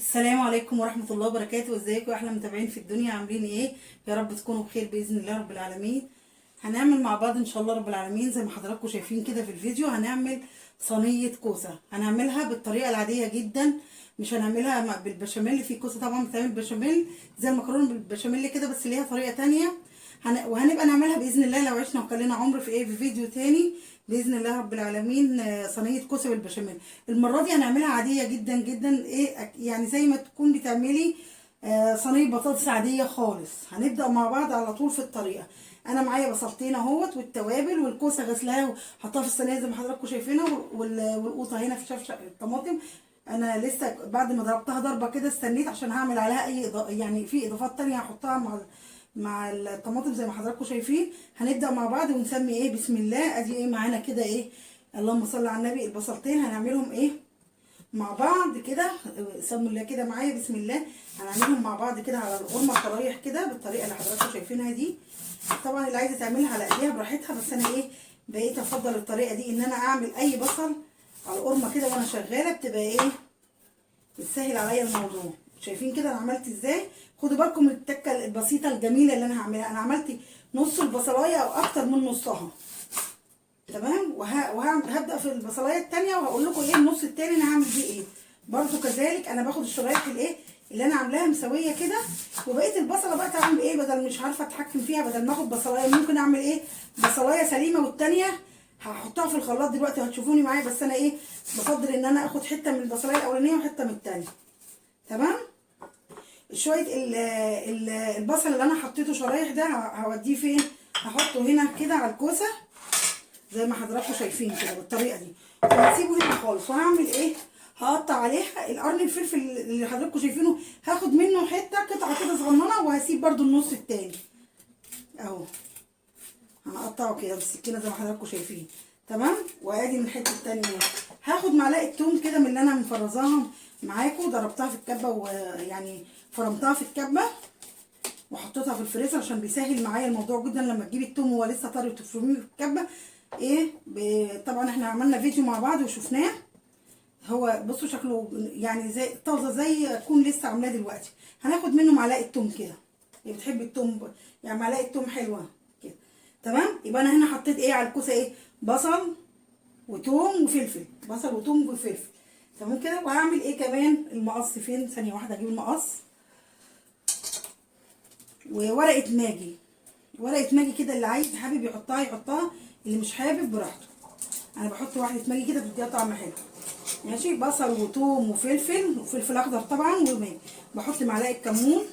السلام عليكم ورحمة الله وبركاته. ازيكم يا احلى متابعين في الدنيا؟ عاملين ايه؟ يا رب تكونوا بخير باذن الله رب العالمين. هنعمل مع بعض ان شاء الله رب العالمين زي ما حضراتكم شايفين كده في الفيديو. هنعمل صينية كوسة، هنعملها بالطريقة العادية جدا، مش هنعملها بالبشاميل. في كوسة طبعا بتعمل بشاميل زي المكرونة بالبشاميل كده، بس ليها طريقة تانية. وهنبقى نعملها باذن الله لو عشنا وكلنا عمر في ايه، في فيديو تاني باذن الله رب العالمين. صينيه كوسه بالبشاميل. المره دي هنعملها عاديه جدا جدا، ايه يعني زي ما تكون بتعملي صينيه بطاطس عاديه خالص. هنبدا مع بعض على طول في الطريقه. انا معايا بصلتين اهوت والتوابل والكوسه غسلاها وحطها في الصينيه زي ما حضراتكم شايفينها، والقوطه هنا في شفشق الطماطم. انا لسه بعد ما ضربتها ضربه كده استنيت عشان هعمل عليها يعني في اضافات تانية هحطها مع الطماطم زي ما حضراتكم شايفين. هنبدا مع بعض ونسمي ايه بسم الله. ادي ايه معانا كده، ايه اللهم صل على النبي. البصلتين هنعملهم ايه مع بعض كده، سموا الله كده معايا بسم الله. هنعملهم مع بعض كده على القرمه شرايح كده بالطريقه اللي حضراتكم شايفينها دي. طبعا اللي عايزه تعملها على ايديها براحتها، بس انا ايه بقيت افضل الطريقه دي، ان انا اعمل اي بصل على القرمه كده وانا شغاله، بتبقى ايه بتسهل عليا الموضوع. شايفين كده انا عملت ازاي؟ خدوا بالكم من التكه البسيطه الجميله اللي انا هعملها. انا عملت نص البصلايه او اكتر من نصها، تمام. وهبدا في البصلايه الثانيه وهقول لكم ايه النص الثاني انا هعمل بيه ايه. برده كذلك انا باخد الشرايح الايه اللي انا عاملاها مسويه كده، وبقيه البصله بقى تعمل ايه، بدل مش عارفه اتحكم فيها، بدل ما اخد بصلايه ممكن اعمل ايه بصلايه سليمه والثانيه هحطها في الخلاط دلوقتي وهتشوفوني معايا. بس انا ايه بفضل ان انا اخد حته من البصلايه الاولانيه وحته من الثانيه، تمام. شويه البصل اللي انا حطيته شرايح ده هوديه فين؟ هحطه هنا كده على الكوسه زي ما حضراتكم شايفين كده بالطريقه دي، وهسيبه هنا خالص. وهعمل ايه؟ هقطع عليها القرن الفلفل اللي حضراتكم شايفينه، هاخد منه حته قطعه كده صغننه، وهسيب برده النص التاني اهو. هنقطعه كده بالسكينه زي ما حضراتكم شايفين، تمام. وادي من الحته التانيه هاخد معلقه توم كده من اللي انا مفرزاها معاكم، ضربتها في الكبه ويعني فرمتها في الكبه وحطيتها في الفريزر عشان بيسهل معايا الموضوع جدا. لما تجيبي التوم وهو لسه طري وتفرميه في الكبه ايه طبعا احنا عملنا فيديو مع بعض وشفناه. هو بصوا شكله يعني زي طازه، زي تكون لسه عاملاه دلوقتي. هناخد منه معلقه توم كده، اللي بتحب التوم يعني معلقه توم حلوه كده، تمام. يبقى انا هنا حطيت ايه على الكوسه، ايه بصل وتوم وفلفل، بصل وتوم وفلفل، تمام كده. وهعمل ايه كمان؟ المقص فين؟ ثانيه واحده اجيب المقص. وورقه ماجي، ورقه ماجي كده، اللي عايز حابب يحطها يحطها، اللي مش حابب براحته. انا بحط واحده ماجي كده بتديها طعم حلو، ماشي. بصل وثوم وفلفل، وفلفل اخضر طبعا، وماجي. بحط معلقه كمون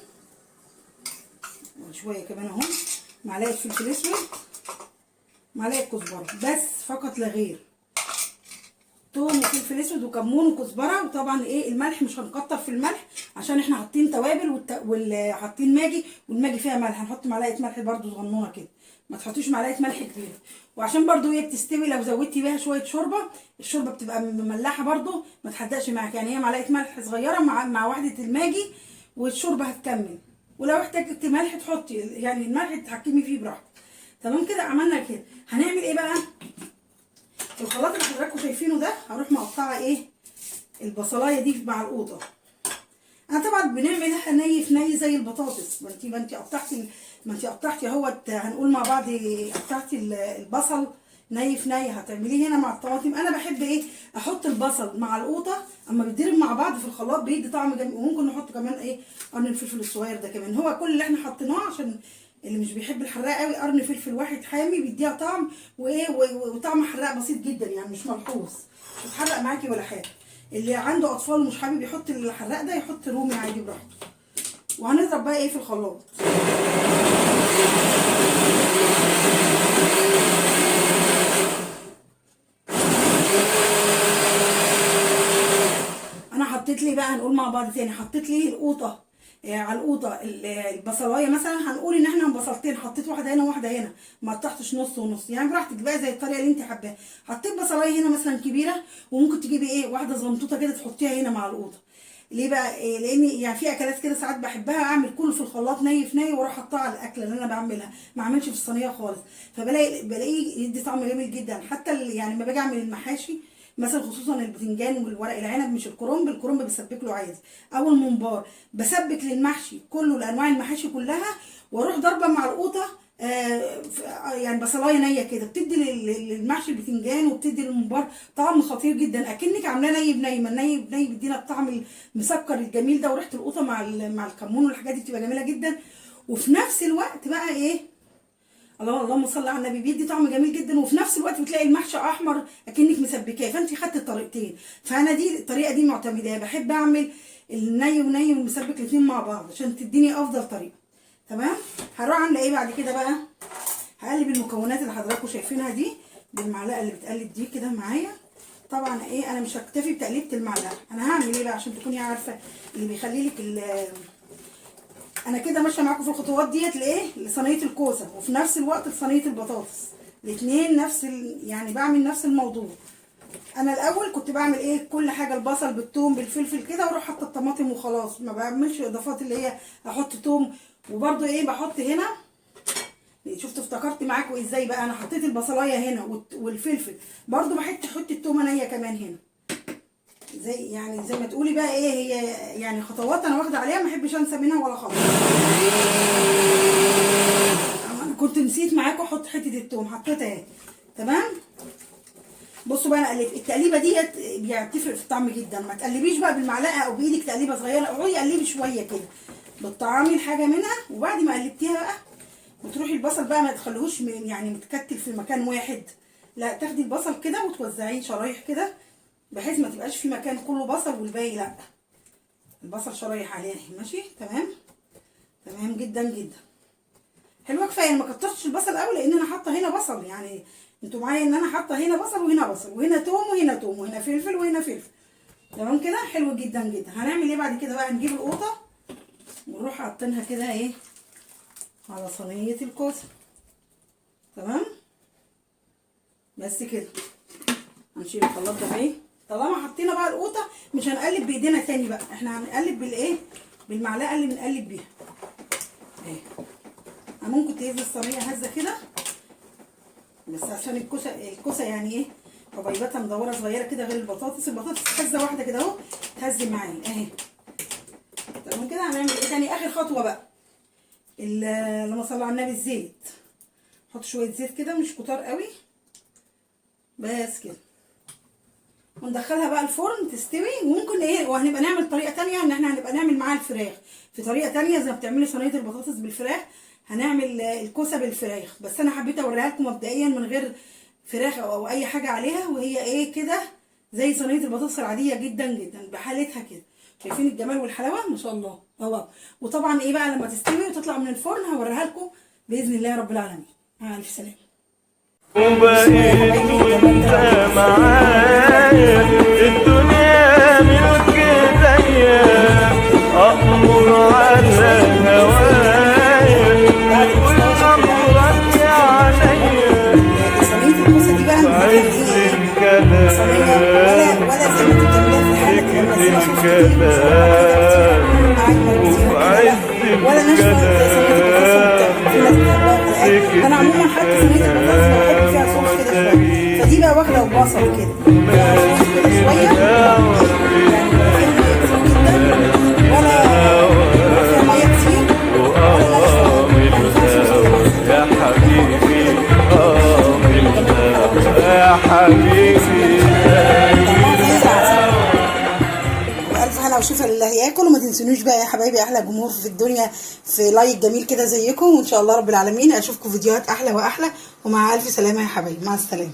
وشويه كمان اهو، معلقه فلفل اسود، معلقه كزبره بس فقط لا غير. توم وفلفل اسود وكمون وكزبره. وطبعا ايه الملح مش هنكتر في الملح عشان احنا حاطين توابل حاطين ماجي، والماجي فيها ملح. هنحط معلقه ملح برده صغنونه كده، ما تحطيش معلقه ملح كبيره. وعشان برده هي بتستوي لو زودتي بيها شويه شوربه، الشوربه بتبقى مملحه برده ما تحدقش معاك. يعني هي معلقه ملح صغيره مع وحده الماجي والشوربه هتكمل. ولو احتاجتي ملح تحطي، يعني الملح تتحكمي فيه براحتك، تمام كده. عملنا كده. هنعمل ايه بقى؟ الخلاط اللي حضراتكم شايفينه ده هروح مقطعه ايه البصلايه دي مع القوطه. انا طبعا بنعملها ني في ني زي البطاطس. ما انت قطعتي اهوت. هنقول مع بعض قطعتي البصل ني في ني، هتعمليه هنا مع الطماطم. انا بحب ايه احط البصل مع القوطه اما بيتضرب مع بعض في الخلاط بيدي طعم جميل. وممكن نحط كمان ايه قرن الفلفل الصغير ده كمان. هو كل اللي احنا حطيناه عشان اللي مش بيحب الحراق قوي، قرن فلفل واحد حامي بيديها طعم وايه وطعم حراق بسيط جدا، يعني مش ملحوظ، مش هتحرق معاكي ولا حاجه. اللي عنده اطفال ومش حابب يحط الحراق ده يحط رومي عادي براحته. وهنضرب بقى ايه في الخلاط. انا حطيت لي بقى، هنقول مع بعض تاني، حطيت لي القوطه على القوطه البصلايه مثلا. هنقول ان احنا بصلتين، حطيت واحده هنا وواحده هنا، ما قطعتش نص ونص، يعني براحتك بقى زي الطريقه اللي انت حباها. حطيت بصلايه هنا مثلا كبيره، وممكن تجيبي ايه واحده زنطوطه كده تحطيها هنا مع القوطه. ليه بقى؟ لان يعني في اكلات كده ساعات بحبها اعمل كله في الخلاط ني في ني، واروح احطها على الاكله اللي انا بعملها، ما اعملش في الصينيه خالص. فبلاقيه يدي طعم جميل جدا. حتى يعني لما باجي اعمل المحاشي مثلا خصوصا البتنجان والورق العنب، مش الكرنب، الكرنب بسبك له عادي، او الممبار، بسبك للمحشي كله، لانواع المحاشي كلها، واروح ضربه مع القوطه يعني بصلايه نيه كده، بتدي للمحشي البتنجان وبتدي للممبار طعم خطير جدا، اكنك عاملاه ني بني، ما الني بني بيدينا الطعم المسكر الجميل ده، وريحه القوطه مع الكمون والحاجات دي بتبقى جميله جدا. وفي نفس الوقت بقى ايه، اللهم صل على النبي، بيدي طعم جميل جدا، وفي نفس الوقت بتلاقي المحشي احمر اكنك مسبكاه، فانت خدت الطريقتين. فانا دي الطريقه دي معتمداها، بحب اعمل الني وني والمسبك الاثنين مع بعض عشان تديني افضل طريقه. تمام. هروح عامله ايه بعد كده بقى، هقلب المكونات اللي حضراتكم شايفينها دي بالمعلقه اللي بتقلب دي كده معايا. طبعا ايه، انا مش هكتفي بتقليبه المعلقه، انا هعمل ايه بقى عشان تكوني عارفه اللي بيخلي لك انا كده ماشيه معاكم في الخطوات ديت لايه، لصينيه الكوسه، وفي نفس الوقت لصينيه البطاطس، الاثنين نفس يعني بعمل نفس الموضوع. انا الاول كنت بعمل ايه، كل حاجه البصل بالثوم بالفلفل كده، واروح حاطه الطماطم وخلاص، ما بعملش اضافات اللي هي احط ثوم. وبرده ايه، بحط هنا، شفت افتكرت معاكم ازاي بقى، انا حطيت البصلايه هنا والفلفل، برده بحط التومه نيه كمان هنا، زي ما تقولي بقى ايه هي، يعني خطوات انا واخده عليها، ما احبش انسى منها ولا خطوه. انا كنت نسيت معاكم احط حته الثوم، حطيتها اهي. تمام. بصوا بقى، انا قلبت التقليبه ديت يعني بتفرق في الطعم جدا، ما تقلبيش بقى بالمعلقه او بايدك تقليبه صغيره، اقعدي قلبي شويه كده بتطعمي الحاجه منها. وبعد ما قلبتيها بقى وتروحي البصل بقى ما تخليهوش يعني متكتل في مكان واحد، لا، تاخدي البصل كده وتوزعيه شرايح كده، بحيث ما تبقاش في مكان كله بصل والباقي لا، البصل شرايح عليه. ماشي. تمام. تمام جدا جدا. حلوه. كفايه ما كترتش البصل قوي، لان انا حاطه هنا بصل، يعني انتوا معايا ان انا حاطه هنا بصل وهنا بصل وهنا توم وهنا توم وهنا فلفل وهنا فلفل. تمام كده. حلو جدا جدا. هنعمل ايه بعد كده بقى، هنجيب القوطه ونروح حاطينها كده ايه على صينيه الكوسه. تمام. بس كده. هنشيل الخلاط ده ايه، طالما حطينا بقى القوطه مش هنقلب بايدينا تاني بقى، احنا هنقلب بالايه، بالمعلقه اللي بنقلب بيها اهي. ممكن تهز الصينيه هزه كده، بس عشان الكوسه يعني ايه، حبيباتها مدوره صغيره كده، غير البطاطس هزه واحده كده اهو تهز معايا اهي. تمام كده. هنعمل ايه تاني، اخر خطوه بقى، اللهم صل على النبي، الزيت. نحط شويه زيت كده مش كتار قوي، بس كده، وندخلها بقى الفرن تستوي. وممكن ايه، وهنبقى نعمل طريقه تانيه، ان احنا هنبقى نعمل معاها الفراخ في طريقه تانيه، زي ما بتعملي صينيه البطاطس بالفراخ هنعمل الكوسه بالفراخ. بس انا حبيت اوريها لكم مبدئيا من غير فراخ او اي حاجه عليها، وهي ايه كده زي صينيه البطاطس العاديه جدا جدا بحالتها كده. شايفين الجمال والحلاوه ما شاء الله اهو. وطبعا ايه بقى، لما تستوي وتطلع من الفرن هوريها لكم باذن الله رب العالمين. مع الف سلامه. وبقيت وانت معايا، الدنيا ملك ايديا، أأمر على هوايا وكل أمرك عليا، عز الكلام انا عموما حاطه صينيه البطاطس بحط فيها صوص كده شويه، فدي بقى واخده البصل كده شويه، ولا فيها ميه كتير يا حبيبي، يا حبيبي. والف هنا وشوفها لله ياكل. وما تنسونوش بقى يا حبايبي، احلى جمهور في الدنيا، في لايك جميل كده زيكم، وان شاء الله رب العالمين اشوفكم فيديوهات احلى واحلى. ومع الف سلامه يا حبايبي، مع السلامه.